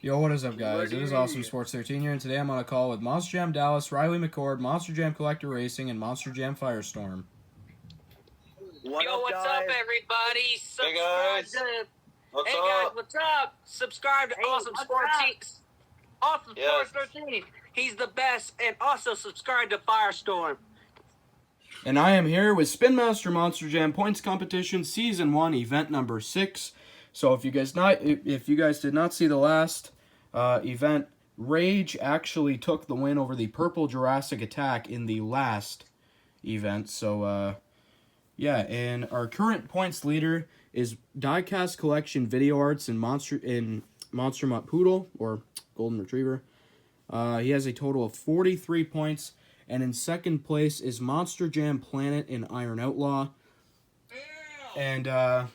Yo, what is up, guys? It is Awesome Sports 13 here, and today I'm on a call with Monster Jam Dallas, Riley McCord, Monster Jam Collector Racing, and Monster Jam Firestorm. What's up, everybody? Hey, guys. What's up? What's up? Subscribe to Awesome Sports. Sports 13. He's the best, and also subscribe to Firestorm. And I am here with Spin Master Monster Jam Points Competition Season 1, Event Number 6. So if you guys did not see the last event, Rage actually took the win over the Purple Jurassic Attack in the last event. So yeah, and our current points leader is Diecast Collection Video Arts and Monster Mutt Poodle, or Golden Retriever. He has a total of 43 points. And in second place is Monster Jam Planet and Iron Outlaw. And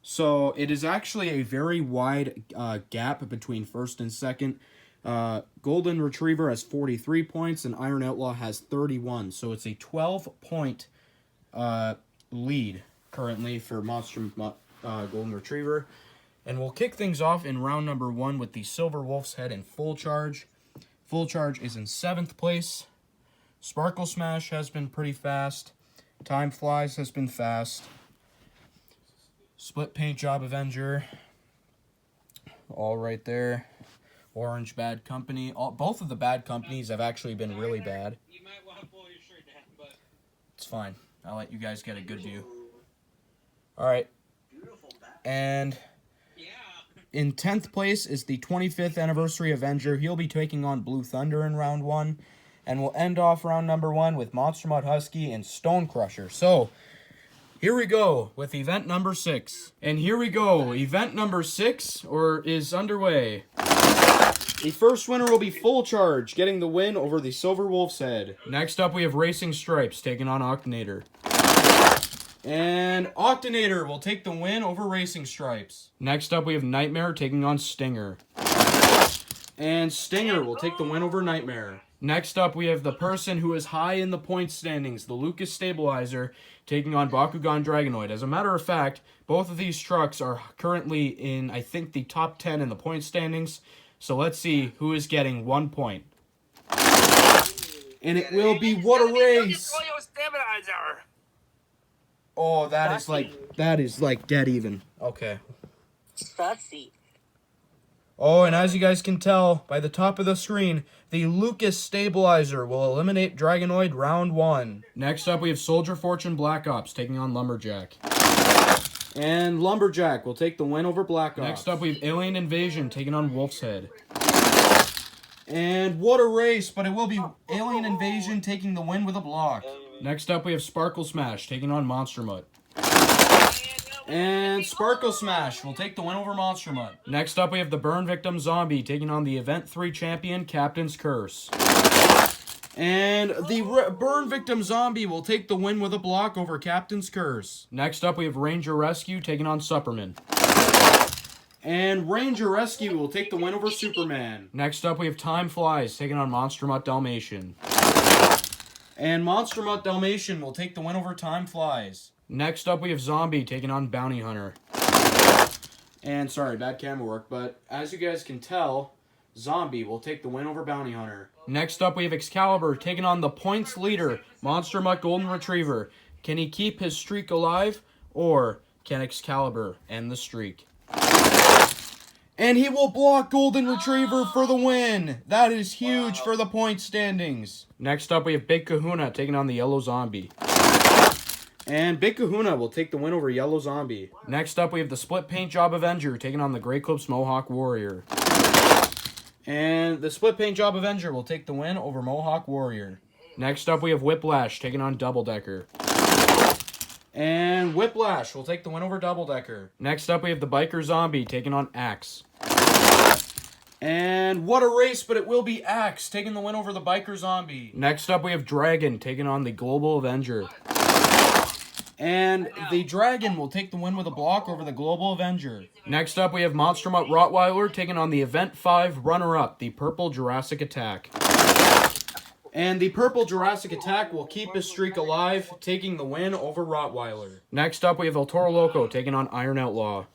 so it is actually a very wide gap between first and second. Golden Retriever has 43 points and Iron Outlaw has 31. So it's a 12-point lead currently for Monster Golden Retriever. And we'll kick things off in round number 1 with the Silver Wolf's Head in Full Charge. Full Charge is in 7th place. Sparkle Smash has been pretty fast. Time Flies has been fast. Split Paint Job Avenger, all right there. Orange Bad Company. Both of the bad companies have actually been really bad. You might want to pull your shirt down, but it's fine. I'll let you guys get a good view. All right. And in 10th place is the 25th Anniversary Avenger. He'll be taking on Blue Thunder in round 1. And we'll end off round number 1 with Monster Mutt Husky and Stone Crusher. So, here we go with event number 6. And here we go. Event number 6 is underway. The first winner will be Full Charge, getting the win over the Silver Wolf's Head. Next up, we have Racing Stripes taking on Octonator. And Octonator will take the win over Racing Stripes. Next up, we have Nightmare taking on Stinger. And Stinger will take the win over Nightmare. Next up, we have the person who is high in the points standings, the Lucas Stabilizer, taking on Bakugan Dragonoid. As a matter of fact, both of these trucks are currently in, I think, the top 10 in the point standings. So let's see who is getting 1 point. And it will be What a Race! Oh, that is like dead even. Okay. Sussy. Oh, and as you guys can tell by the top of the screen, the Lucas Stabilizer will eliminate Dragonoid round 1. Next up, we have Soldier Fortune Black Ops taking on Lumberjack. And Lumberjack will take the win over Black Ops. Next up, we have Alien Invasion taking on Wolf's Head. And What a Race, but it will be Alien Invasion taking the win with a block. Next up, we have Sparkle Smash taking on Monster Mutt. And Sparkle Smash will take the win over Monster Mutt. Next up, we have the Burn Victim Zombie taking on the Event 3 champion, Captain's Curse. And the Burn Victim Zombie will take the win with a block over Captain's Curse. Next up, we have Ranger Rescue taking on Superman. And Ranger Rescue will take the win over Superman. Next up, we have Time Flies taking on Monster Mutt Dalmatian. And Monster Mutt Dalmatian will take the win over Time Flies. Next up, we have Zombie taking on Bounty Hunter. And sorry, bad camera work, but as you guys can tell, Zombie will take the win over Bounty Hunter. Next up, we have Excalibur taking on the points leader, Monster Mutt Golden Retriever. Can he keep his streak alive, or can Excalibur end the streak? And he will block Golden Retriever for the win. That is huge for the point standings. Next up, we have Big Kahuna taking on the Yellow Zombie. And Big Kahuna will take the win over Yellow Zombie. Next up, we have the Split Paint Job Avenger taking on the Grey Clips Mohawk Warrior. And the Split Paint Job Avenger will take the win over Mohawk Warrior. Next up, we have Whiplash taking on Double Decker. And Whiplash will take the win over Double Decker. Next up, we have the Biker Zombie taking on Axe. And What a Race, but it will be Axe taking the win over the Biker Zombie. Next up, we have Dragon taking on the Global Avenger. And the Dragon will take the win with a block over the Global Avenger. Next up, we have Monster Mutt Rottweiler taking on the Event 5 runner-up, the Purple Jurassic Attack. And the Purple Jurassic Attack will keep his streak alive, taking the win over Rottweiler. Next up, we have El Toro Loco taking on Iron Outlaw.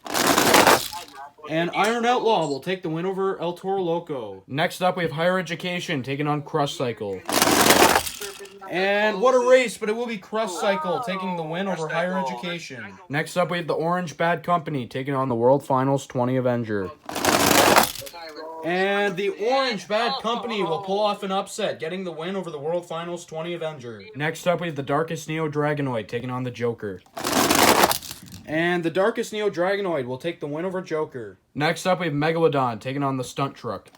And Iron Outlaw will take the win over El Toro Loco. Next up, we have Higher Education taking on Crush Cycle. And what a race, but it will be Crush Cycle taking the win over Higher Education. Next up, we have the Orange Bad Company taking on the World Finals 20 Avenger. And the Orange Bad Company will pull off an upset, getting the win over the World Finals 20 Avenger. Next up, we have the Darkest Neo Dragonoid taking on the Joker. And the Darkest Neo Dragonoid will take the win over Joker. Next up, we have Megalodon taking on the Stunt Truck.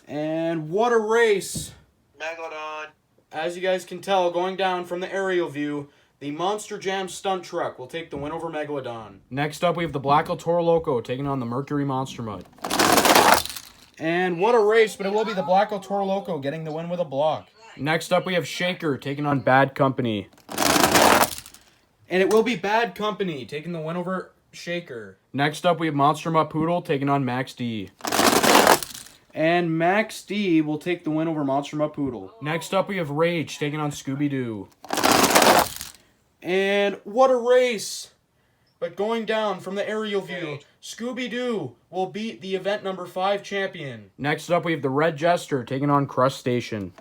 And what a race! Megalodon. As you guys can tell, going down from the aerial view, the Monster Jam Stunt Truck will take the win over Megalodon. Next up, we have the Black El Toro Loco taking on the Mercury Monster Mud. And what a race, but it will be the Black El Toro Loco getting the win with a block. Next up, we have Shaker taking on Bad Company. And it will be Bad Company taking the win over Shaker. Next up, we have Monster Mutt Poodle taking on Max D. And Max D will take the win over Monster Mutt Poodle. Next up, we have Rage taking on Scooby-Doo. And what a race! But going down from the aerial view, Scooby-Doo will beat the event number 5 champion. Next up, we have the Red Jester taking on Crush Station.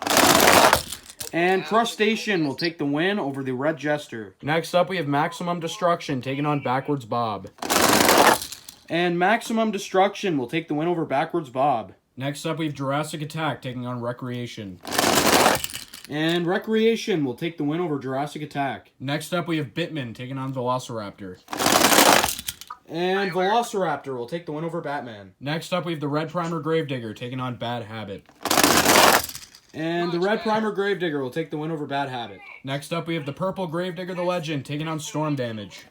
And Crush Station will take the win over the Red Jester. Next up, we have Maximum Destruction taking on Backwards Bob. And Maximum Destruction will take the win over Backwards Bob. Next up, we have Jurassic Attack taking on Recreation. And Recreation will take the win over Jurassic Attack. Next up, we have Bitman taking on Velociraptor. And Velociraptor will take the win over Batman. Next up, we have the Red Primer Gravedigger taking on Bad Habit. And the Red Primer Gravedigger will take the win over Bad Habit. Next up, we have the Purple Gravedigger the Legend taking on Storm Damage.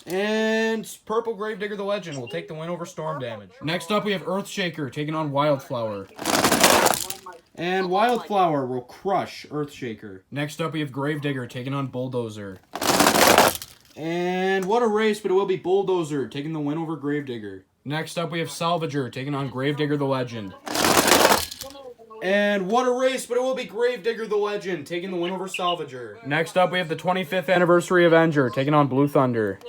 And Purple Gravedigger the Legend will take the win over Storm Damage. Next up, we have Earthshaker taking on Wildflower. And Wildflower will crush Earthshaker. Next up, we have Gravedigger taking on Bulldozer. And what a race, but it will be Bulldozer taking the win over Gravedigger. Next up, we have Salvager taking on Gravedigger the Legend. And what a race, but it will be Gravedigger the Legend taking the win over Salvager. Next up, we have the 25th Anniversary Avenger taking on Blue Thunder.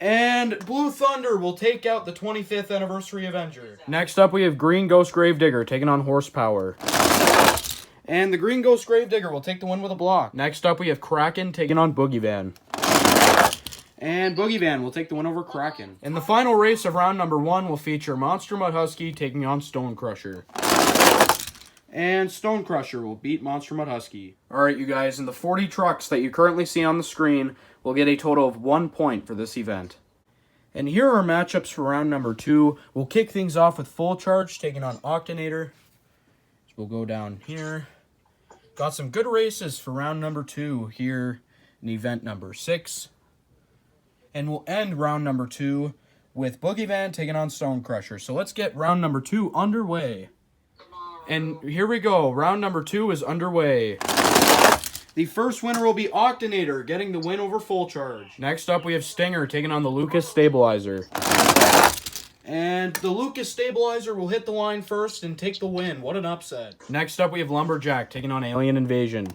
And Blue Thunder will take out the 25th Anniversary Avenger. Next up, we have Green Ghost Gravedigger taking on Horsepower. And the Green Ghost Gravedigger will take the win with a block. Next up, we have Kraken taking on Boogeyman. And Boogeyman will take the win over Kraken. And the final race of round number 1 will feature Monster Mud Husky taking on Stone Crusher. And Stone Crusher will beat Monster Mud Husky. Alright, you guys, and the 40 trucks that you currently see on the screen will get a total of 1 point for this event. And here are our matchups for round number 2. We'll kick things off with Full Charge taking on Octanator. So we'll go down here. Got some good races for round number 2 here in event number 6. And we'll end round number 2 with Boogeyman taking on Stone Crusher. So let's get round number 2 underway. And here we go. Round number 2 is underway. The first winner will be Octanator, getting the win over Full Charge. Next up, we have Stinger taking on the Lucas Stabilizer. And the Lucas Stabilizer will hit the line first and take the win. What an upset. Next up, we have Lumberjack taking on Alien Invasion.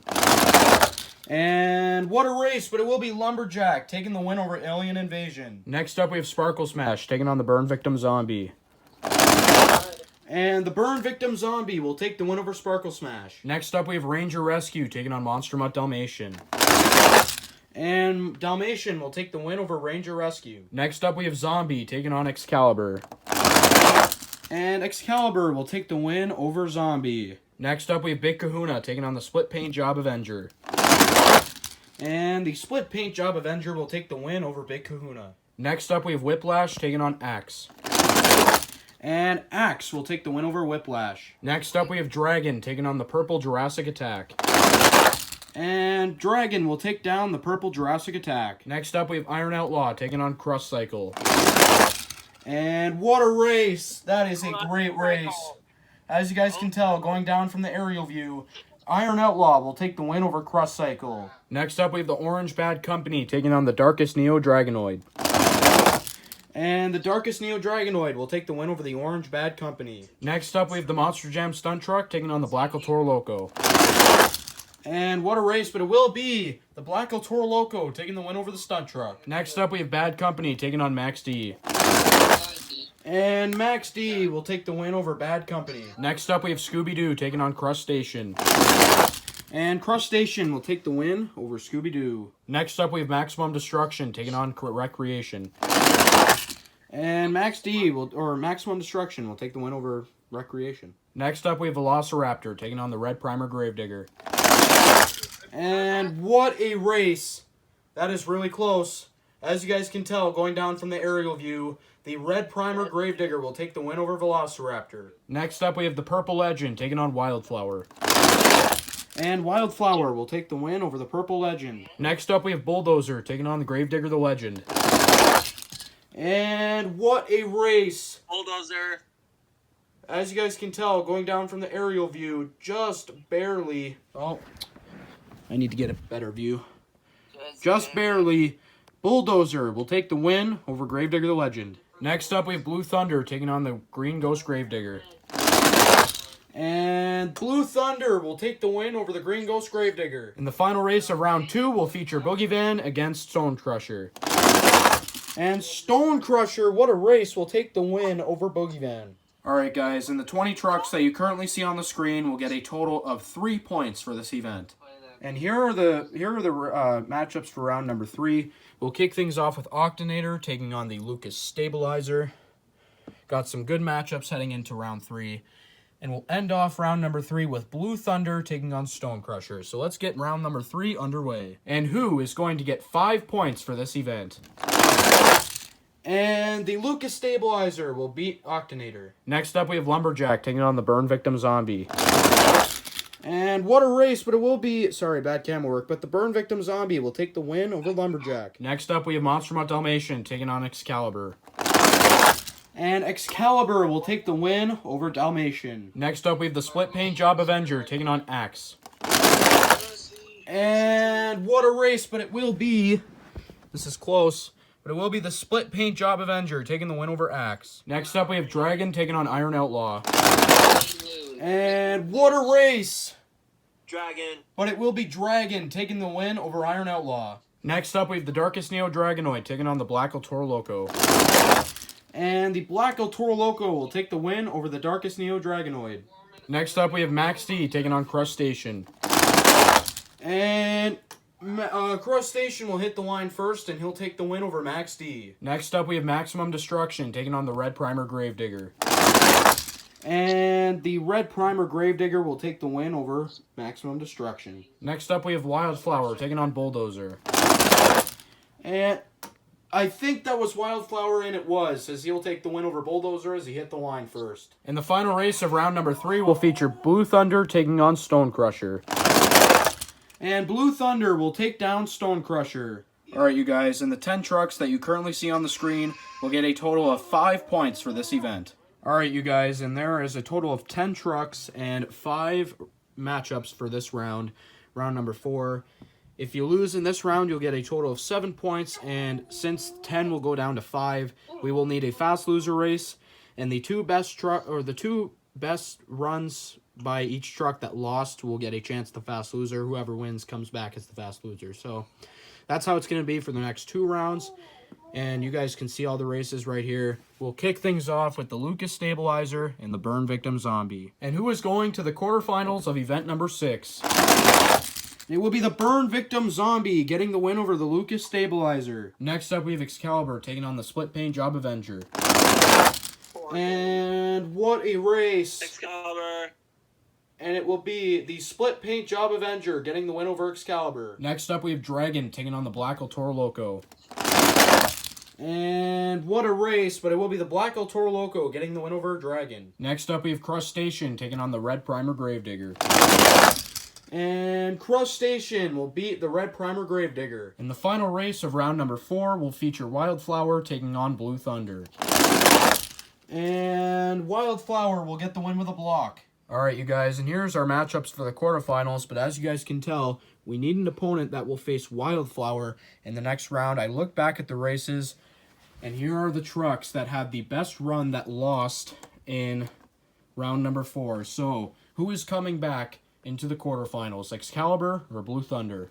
And what a race, but it will be Lumberjack taking the win over Alien Invasion. Next up, we have Sparkle Smash taking on the Burn Victim Zombie. And the Burn Victim Zombie will take the win over Sparkle Smash. Next up, we have Ranger Rescue taking on Monster Mutt Dalmatian. And Dalmatian will take the win over Ranger Rescue. Next up, we have Zombie taking on Excalibur. And Excalibur will take the win over Zombie. Next up, we have Big Kahuna taking on the Split Paint Job Avenger. And the Split Paint Job Avenger will take the win over Big Kahuna. Next up, we have Whiplash taking on Axe. And Axe will take the win over Whiplash. Next up, we have Dragon taking on the Purple Jurassic Attack. And Dragon will take down the Purple Jurassic Attack. Next up, we have Iron Outlaw taking on Crush Cycle. And what a race! That is a great race. As you guys can tell, going down from the aerial view, Iron Outlaw will take the win over Crush Cycle. Next up, we have the Orange Bad Company taking on the Darkest Neo Dragonoid. And the Darkest Neo Dragonoid will take the win over the Orange Bad Company. Next up, we have the Monster Jam Stunt Truck taking on the Black El Toro Loco. And what a race, but it will be the Black El Toro Loco taking the win over the stunt truck. Next up, we have Bad Company taking on Max D. And Max D will take the win over Bad Company. Next up, we have Scooby-Doo taking on Crustacean. And Crustacean will take the win over Scooby-Doo. Next up, we have Maximum Destruction taking on Recreation. And Maximum Destruction will take the win over Recreation. Next up, we have Velociraptor taking on the Red Primer Gravedigger. And what a race. That is really close. As you guys can tell, going down from the aerial view, the Red Primer Gravedigger will take the win over Velociraptor. Next up, we have the Purple Legend taking on Wildflower. And Wildflower will take the win over the Purple Legend. Next up, we have Bulldozer taking on the Gravedigger the Legend. And what a race. Bulldozer. As you guys can tell, going down from the aerial view, just barely. Oh, I need to get a better view. Just barely. Bulldozer will take the win over Gravedigger the Legend. Next up, we have Blue Thunder taking on the Green Ghost Gravedigger. And Blue Thunder will take the win over the Green Ghost Gravedigger. In the final race of round 2, will feature Boogie Van against Stone Crusher. And Stone Crusher, what a race, will take the win over Boogie Van. Alright guys, and the 20 trucks that you currently see on the screen will get a total of 3 points for this event. And here are the matchups for round number 3. We'll kick things off with Octanator taking on the Lucas Stabilizer. Got some good matchups heading into round 3. And we'll end off round number 3 with Blue Thunder taking on Stone Crusher. So let's get round number 3 underway. And who is going to get 5 points for this event? And the Lucas Stabilizer will beat Octanator. Next up, we have Lumberjack taking on the Burn Victim Zombie. And what a race, but it will be... Sorry, bad camera work, but the Burn Victim Zombie will take the win over Lumberjack. Next up, we have Monster Mutt Dalmatian taking on Excalibur. And Excalibur will take the win over Dalmatian. Next up, we have the Split Paint Job Avenger taking on Axe. And what a race, but it will be... This is close. But it will be the Split Paint Job Avenger taking the win over Axe. Next up, we have Dragon taking on Iron Outlaw. And what a race! Dragon. But it will be Dragon taking the win over Iron Outlaw. Next up, we have the Darkest Neo Dragonoid taking on the Black El Toro Loco. And the Black El Toro Loco will take the win over the Darkest Neo Dragonoid. Next up, we have Max D taking on Crustacean. And... Crustacean will hit the line first, and he'll take the win over Max D. Next up, we have Maximum Destruction taking on the Red Primer Gravedigger. And the Red Primer Gravedigger will take the win over Maximum Destruction. Next up, we have Wildflower taking on Bulldozer. And I think that was Wildflower, and it was, as he'll take the win over Bulldozer as he hit the line first. In the final race of round number 3, will feature Blue Thunder taking on Stone Crusher. And Blue Thunder will take down Stone Crusher. Alright, you guys, and the 10 trucks that you currently see on the screen will get a total of 5 points for this event. Alright, you guys, and there is a total of 10 trucks and 5 matchups for this round, round number 4. If you lose in this round, you'll get a total of 7 points, and since 10 will go down to 5, we will need a fast loser race, and the two best runs by each truck that lost will get a chance at the fast loser. Whoever wins comes back as the fast loser. So that's how it's going to be for the next 2 rounds. And you guys can see all the races right here. We'll kick things off with the Lucas Stabilizer and the Burn Victim Zombie. And who is going to the quarterfinals of event number 6? It will be the Burn Victim Zombie getting the win over the Lucas Stabilizer. Next up, we have Excalibur taking on the Split Paint Job Avenger. And what a race. Excalibur. And it will be the Split Paint Job Avenger getting the win over Excalibur. Next up, we have Dragon taking on the Black El Toro Loco. And what a race, but it will be the Black El Toro Loco getting the win over Dragon. Next up, we have Crustacean taking on the Red Primer Gravedigger. And Crustacean will beat the Red Primer Gravedigger. In the final race of round number 4 will feature Wildflower taking on Blue Thunder. And Wildflower will get the win with a block. Alright, you guys, and here's our matchups for the quarterfinals, but as you guys can tell, we need an opponent that will face Wildflower in the next round. I look back at the races, and here are the trucks that had the best run that lost in round number 4. So, who is coming back into the quarterfinals, Excalibur or Blue Thunder.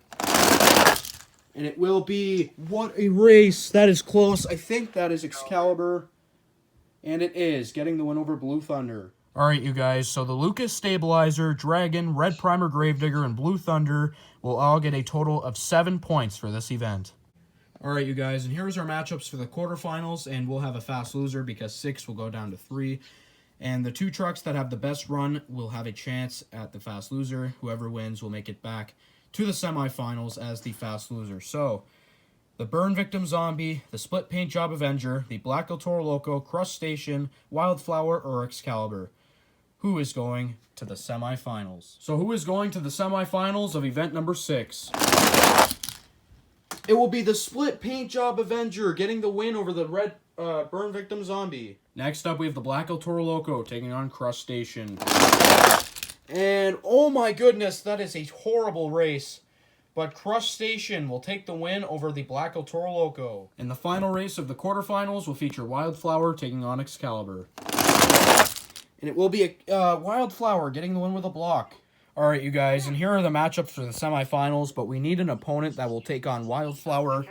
And it will be, what a race. That is close. I think that is Excalibur. And it is, getting the win over Blue Thunder. Alright, you guys, so the Lucas Stabilizer, Dragon, Red Primer Gravedigger, and Blue Thunder will all get a total of 7 points for this event. Alright, you guys, and here's our matchups for the quarterfinals, and we'll have a fast loser because 6 will go down to 3. And the 2 trucks that have the best run will have a chance at the fast loser. Whoever wins will make it back to the semifinals as the fast loser. So, the Burn Victim Zombie, the Split Paint Job Avenger, the Black El Toro Loco, Crustacean, Wildflower, or Excalibur. Who is going to the semifinals? So who is going to the semifinals of event number 6? It will be the Split Paint Job Avenger getting the win over the Red Burn Victim Zombie. Next up, we have the Black El Toro Loco taking on Crustacean. And, oh my goodness, that is a horrible race. But Crustacean will take the win over the Black El Toro Loco. And the final race of the quarterfinals will feature Wildflower taking on Excalibur. And it will be a Wildflower getting the win with a block. Alright, you guys, and here are the matchups for the semifinals, but we need an opponent that will take on Wildflower.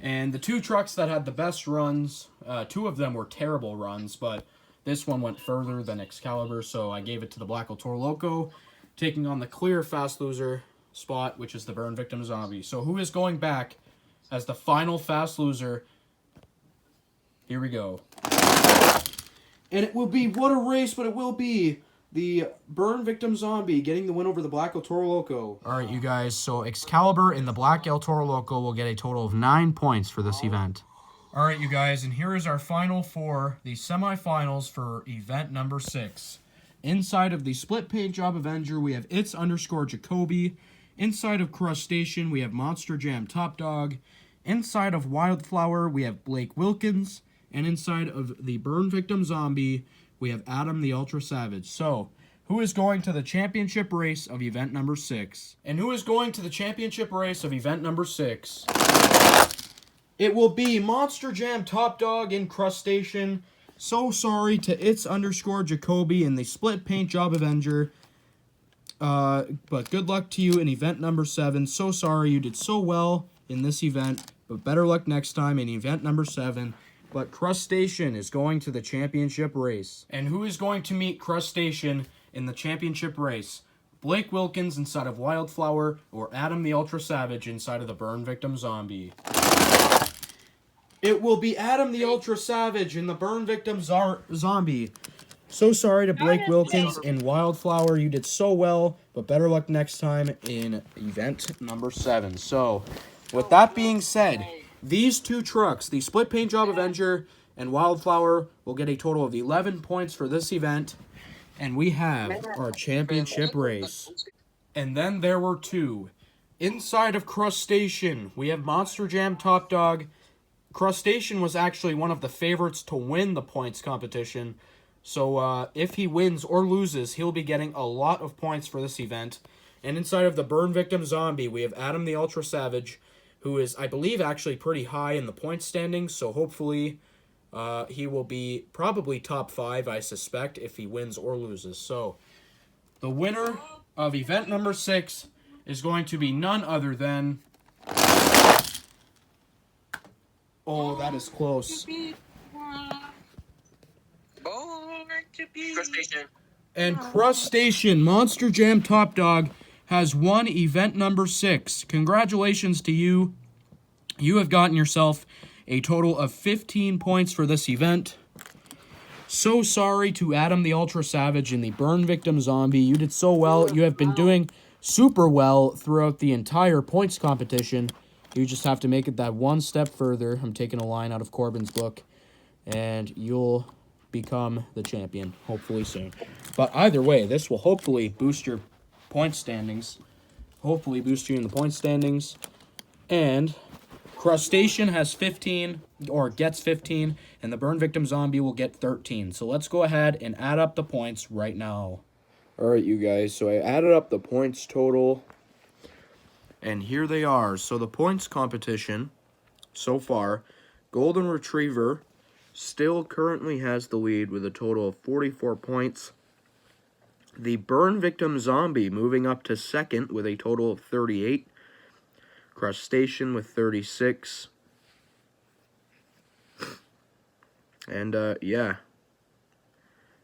And the 2 trucks that had the best runs, 2 of them were terrible runs, but this one went further than Excalibur, so I gave it to the Black El Toro Loco, taking on the clear fast loser spot, which is the Burn Victim Zombie. So who is going back as the final fast loser? Here we go. And it will be, what a race, but it will be the Burn Victim Zombie getting the win over the Black El Toro Loco. Alright, you guys, so Excalibur and the Black El Toro Loco will get a total of 9 points for this event. Alright, you guys, and here is our final for the semifinals for event number 6. Inside of the Split Paint Job Avenger, we have It's_Jacoby. Inside of Crustacean, we have Monster Jam Top Dog. Inside of Wildflower, we have Blake Wilkins. And inside of the Burn Victim Zombie, we have Adam the Ultra Savage. So, who is going to the championship race of event number 6? And who is going to the championship race of event number 6? It will be Monster Jam Top Dog and Crustacean. So sorry to It's_Jacoby and the Split Paint Job Avenger. But good luck to you in event number 7. So sorry, you did so well in this event, but better luck next time in event number 7. But Crustacean is going to the championship race. And who is going to meet Crustacean in the championship race? Blake Wilkins inside of Wildflower or Adam the Ultra Savage inside of the Burn Victim Zombie? It will be Adam the Ultra Savage in the Burn Victim Zombie. So sorry to Blake Wilkins and Wildflower. You did so well, but better luck next time in event number 7. So, with that being said, these 2 trucks, the Split Paint Job Avenger and Wildflower, will get a total of 11 points for this event. And we have our championship race. And then there were 2. Inside of Crustacean, we have Monster Jam Top Dog. Crustacean was actually one of the favorites to win the points competition. So if he wins or loses, he'll be getting a lot of points for this event. And inside of the Burn Victim Zombie, we have Adam the Ultra Savage, who is, I believe, actually pretty high in the point standings, so hopefully he will be probably top 5, I suspect, if he wins or loses. So, the winner of event number 6 is going to be none other than... Oh, that is close. Crustacean. And Crustacean, Monster Jam Top Dog, has won event number 6. Congratulations to you. You have gotten yourself a total of 15 points for this event. So sorry to Adam the Ultra Savage and the Burn Victim Zombie. You did so well. You have been doing super well throughout the entire points competition. You just have to make it that one step further. I'm taking a line out of Corbin's book. And you'll become the champion, hopefully soon. But either way, this will hopefully boost your point standings. Hopefully boost you in the point standings. And Crustacean has 15, or gets 15, and the Burn Victim Zombie will get 13. So let's go ahead and add up the points right now. Alright, you guys, so I added up the points total, and here they are. So the points competition, so far, Golden Retriever still currently has the lead with a total of 44 points. The Burn Victim Zombie moving up to second with a total of 38. Crustacean with 36. And, yeah.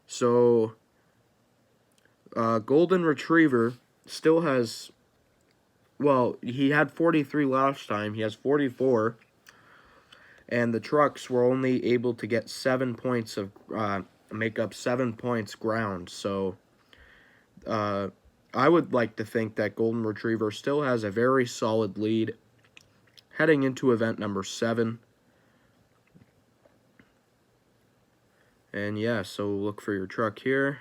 So, Golden Retriever still has, well, he had 43 last time. He has 44. And the trucks were only able to get 7 points of, make up 7 points ground. So, I would like to think that Golden Retriever still has a very solid lead heading into event number 7. And yeah, so look for your truck here.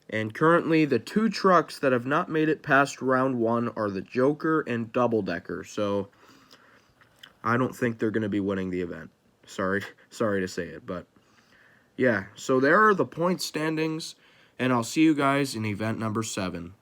And currently, the 2 trucks that have not made it past round 1 are the Joker and Double Decker. So, I don't think they're going to be winning the event. Sorry to say it, but yeah. So there are the point standings, and I'll see you guys in event number 7.